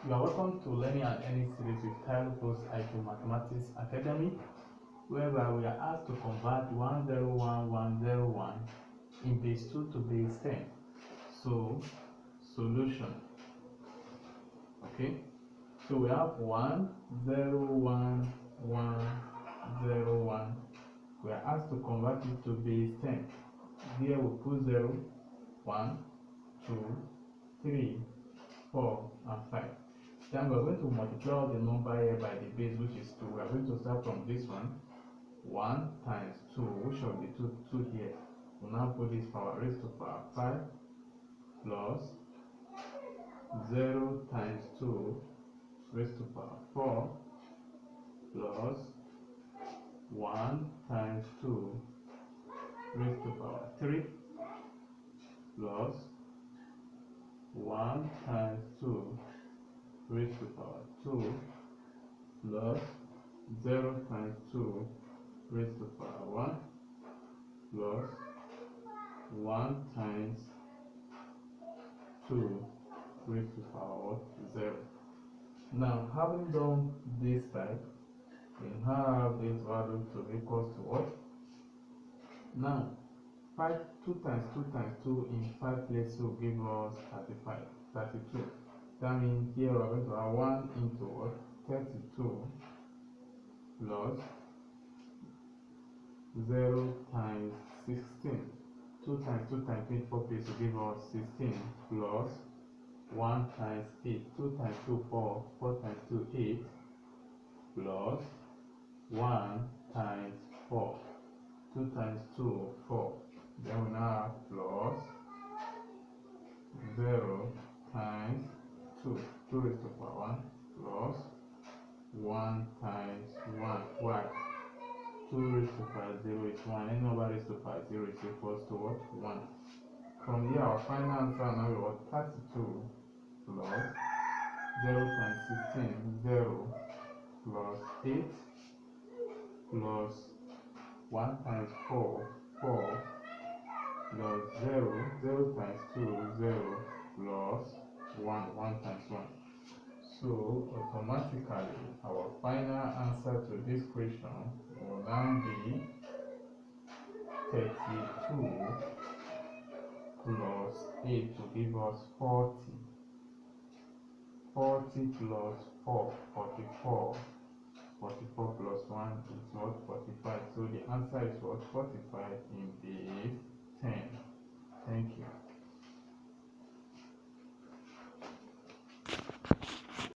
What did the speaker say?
You are welcome to Learning and Earning series with TairuBoostIQ Mathematics Academy, whereby we are asked to convert 101101 in base 2 to base 10. So, solution. Okay, so we have 101101. We are asked to convert it to base 10. Here we put 0, 1, 2, 3, 4, and 5. Then we are going to multiply the number here by the base, which is 2. We are going to start from this one. 1 times 2, which shall be 2 here. We'll now put this power raised to power 5 plus 0 times 2 raised to power 4 plus 1 times 2 raised to power 3 plus 1 times 2 raised to power 2 plus 0 times 2 raised to power 1 plus 1 times 2 raised to power 0. Now, having done this type, we now have this value to be equals to what? Now, 2 times 2 times 2 in 5 places will give us 32. That means here we are going to have 1 into what? 32 plus 0 times 16. 2 times 2 times 3 in 4 places will give us 16 plus 1 times 8. 2 times 2 4, 4 times 2 8 plus 1 times 4. 2 times 2 4. Then we now have plus 0 times 2 raised to power 1 plus 1 times 1. Why? 2 raised to power 0 is 1. Any number raised to power 0 is equals to what? 1. From here, our final answer now is 32 plus 0 times 16, 0 plus 8 plus 1 times 4, 4 plus 0 times 2, 0 plus 1 times 1. So automatically our final answer to this question will now be 32 plus 8 to give us 40. 40 plus 4, 44. 44 plus 1 is what? 45. So the answer is what? 45 in base 10. Thank you.